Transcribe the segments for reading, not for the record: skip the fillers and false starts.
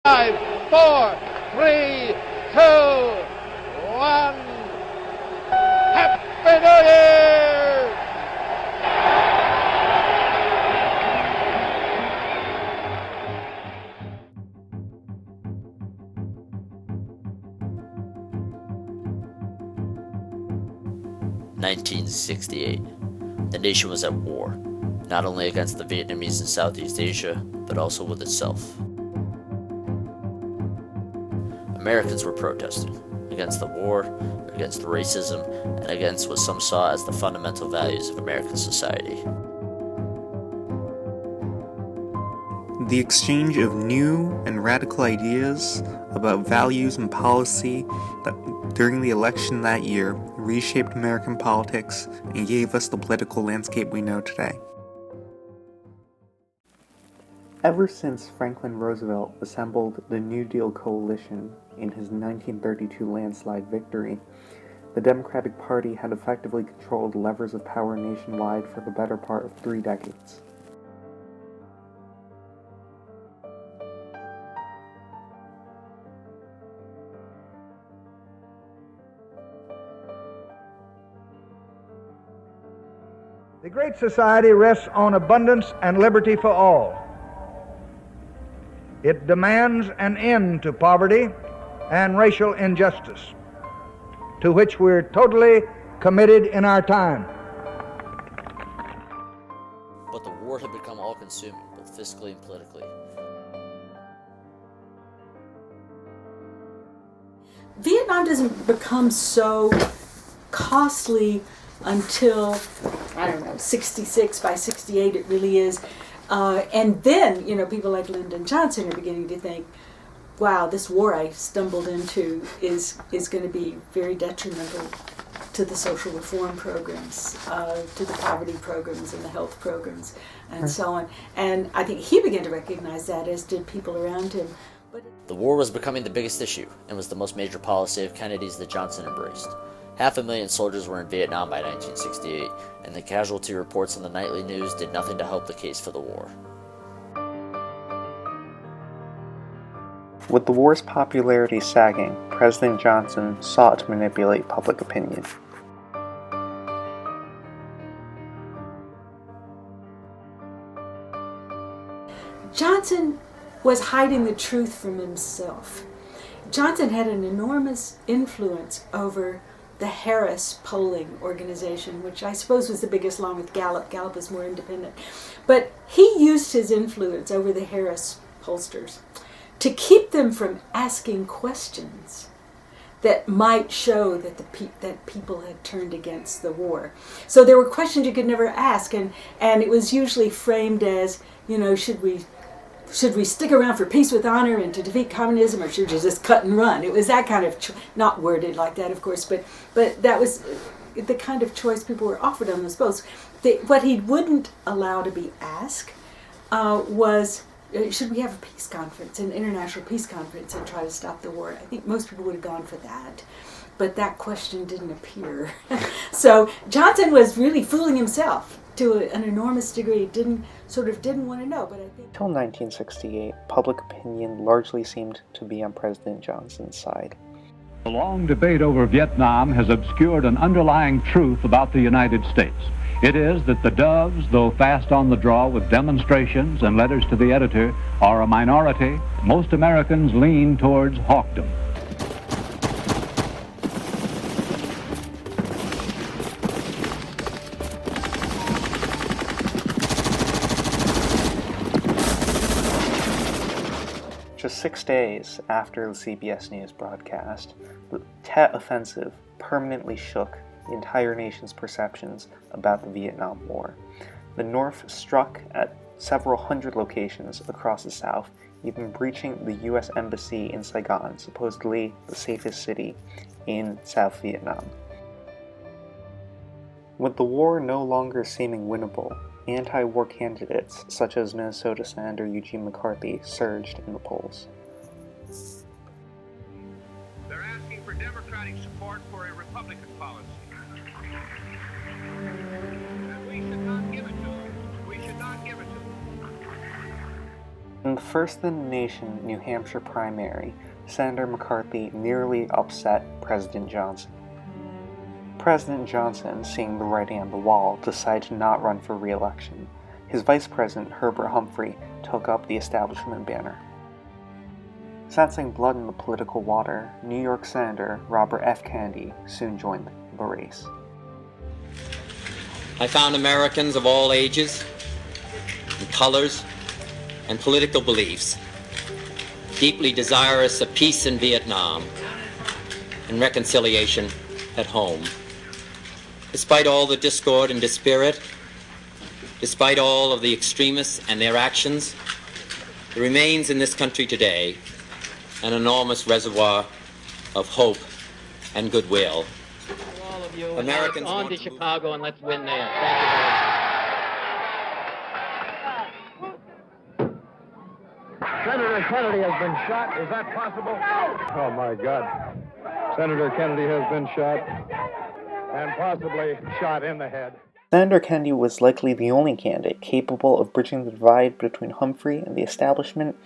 5, 4, 3, 2, 1. Happy New Year! (1968). The nation was at war, not only against the Vietnamese in Southeast Asia, but also with itself. Americans were protesting against the war, against racism, and against what some saw as the fundamental values of American society. The exchange of new and radical ideas about values and policy that during the election that year reshaped American politics and gave us the political landscape we know today. Ever since Franklin Roosevelt assembled the New Deal coalition in his 1932 landslide victory, the Democratic Party had effectively controlled levers of power nationwide for the better part of 3 decades. The Great Society rests on abundance and liberty for all. It demands an end to poverty and racial injustice, to which we're totally committed in our time. But the war had become all-consuming, both fiscally and politically. Vietnam doesn't become so costly until, 66. By 68 it really is. And then, people like Lyndon Johnson are beginning to think, wow, this war I stumbled into is going to be very detrimental to the social reform programs, to the poverty programs and the health programs, and so on. And I think he began to recognize that, as did people around him. The war was becoming the biggest issue, and was the most major policy of Kennedy's that Johnson embraced. 500,000 soldiers were in Vietnam by 1968, and the casualty reports in the nightly news did nothing to help the case for the war. With the war's popularity sagging, President Johnson sought to manipulate public opinion. Johnson was hiding the truth from himself. Johnson had an enormous influence over the Harris polling organization, which I suppose was the biggest along with Gallup. Gallup was more independent. But he used his influence over the Harris pollsters to keep them from asking questions that might show that that people had turned against the war. So there were questions you could never ask, and it was usually framed as, should we stick around for peace with honor and to defeat communism, or should we just cut and run? It was that kind of, not worded like that, of course, but that was the kind of choice people were offered on those votes. What he wouldn't allow to be asked was, should we have a peace conference, an international peace conference, and try to stop the war? I think most people would have gone for that, but that question didn't appear. So Johnson was really fooling himself to an enormous degree. Didn't want to know, but I think... Until 1968, public opinion largely seemed to be on President Johnson's side. The long debate over Vietnam has obscured an underlying truth about the United States. It is that the Doves, though fast on the draw with demonstrations and letters to the editor, are a minority. Most Americans lean towards hawkdom. Just 6 days after the CBS News broadcast, the Tet Offensive permanently shook the entire nation's perceptions about the Vietnam War. The North struck at several hundred locations across the South, even breaching the U.S. Embassy in Saigon, supposedly the safest city in South Vietnam. With the war no longer seeming winnable, anti-war candidates such as Minnesota Senator Eugene McCarthy surged in the polls. They're asking for Democratic support for a Republican policy. And we should not give it to them. We should not give it to them. In the first-in-the-nation New Hampshire primary, Senator McCarthy nearly upset President Johnson. President Johnson, seeing the writing on the wall, decided to not run for re-election. His vice president, Herbert Humphrey, took up the establishment banner. Sensing blood in the political water, New York Senator Robert F. Kennedy soon joined the race. I found Americans of all ages, and colors, and political beliefs deeply desirous of peace in Vietnam and reconciliation at home. Despite all the discord and dispirit, despite all of the extremists and their actions, there remains in this country today an enormous reservoir of hope and goodwill. All of you, Americans on to Chicago and let's win there. Senator Kennedy has been shot. Is that possible? Oh, my God. Senator Kennedy has been shot, and possibly shot in the head. Senator Kennedy was likely the only candidate capable of bridging the divide between Humphrey and the establishment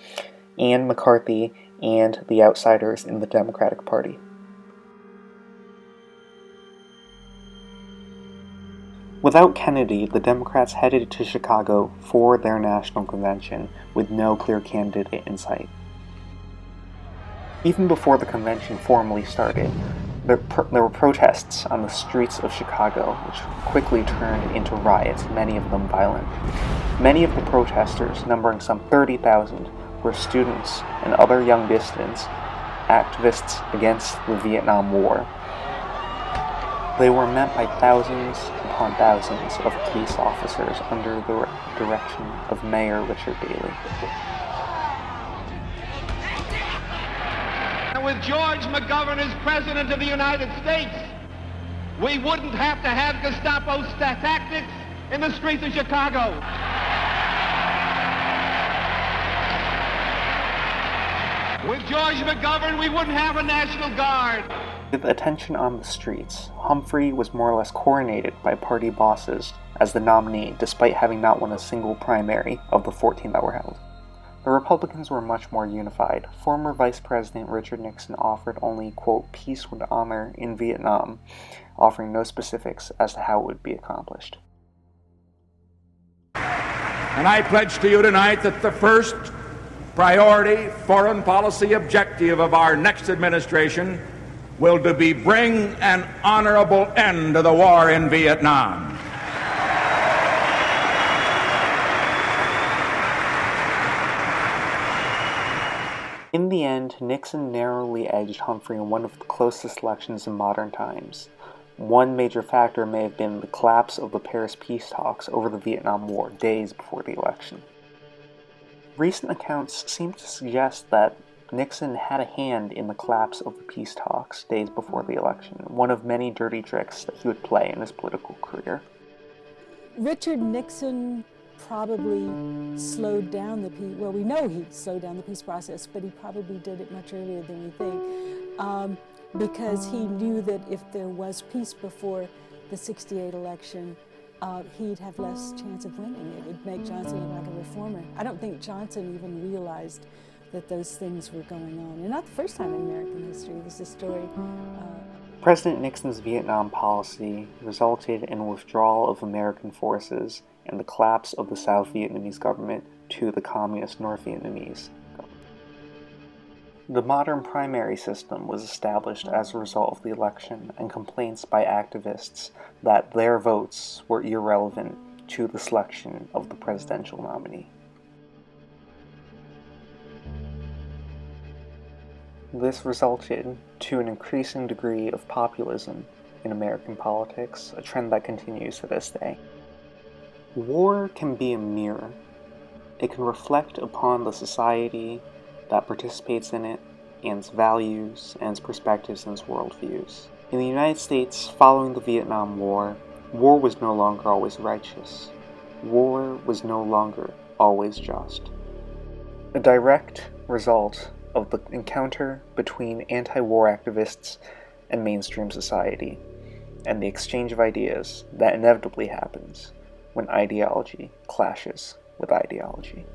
and McCarthy and the outsiders in the Democratic Party. Without Kennedy, the Democrats headed to Chicago for their national convention with no clear candidate in sight. Even before the convention formally started, there were protests on the streets of Chicago, which quickly turned into riots, many of them violent. Many of the protesters, numbering some 30,000, were students and other young dissidents, activists against the Vietnam War. They were met by thousands upon thousands of police officers under the direction of Mayor Richard Daley. And with George McGovern as President of the United States, we wouldn't have to have Gestapo tactics in the streets of Chicago. With George McGovern, we wouldn't have a National Guard. With attention on the streets, Humphrey was more or less coronated by party bosses as the nominee, despite having not won a single primary of the 14 that were held. The Republicans were much more unified. Former Vice President Richard Nixon offered only, quote, peace with honor in Vietnam, offering no specifics as to how it would be accomplished. And I pledge to you tonight that the first priority foreign policy objective of our next administration will be bring an honorable end to the war in Vietnam. In the end, Nixon narrowly edged Humphrey in one of the closest elections in modern times. One major factor may have been the collapse of the Paris peace talks over the Vietnam War days before the election. Recent accounts seem to suggest that Nixon had a hand in the collapse of the peace talks days before the election, one of many dirty tricks that he would play in his political career. Richard Nixon probably slowed down the peace. Well, we know he slowed down the peace process, but he probably did it much earlier than we think, because he knew that if there was peace before the '68 election, he'd have less chance of winning. It would make Johnson look like a reformer. I don't think Johnson even realized that those things were going on. And not the first time in American history. This is a story. President Nixon's Vietnam policy resulted in a withdrawal of American forces and the collapse of the South Vietnamese government to the communist North Vietnamese government. The modern primary system was established as a result of the election and complaints by activists that their votes were irrelevant to the selection of the presidential nominee. This resulted to an increasing degree of populism in American politics, a trend that continues to this day. War can be a mirror. It can reflect upon the society that participates in it, and its values, and its perspectives, and its worldviews. In the United States, following the Vietnam War, war was no longer always righteous. War was no longer always just. A direct result of the encounter between anti-war activists and mainstream society, and the exchange of ideas that inevitably happens when ideology clashes with ideology.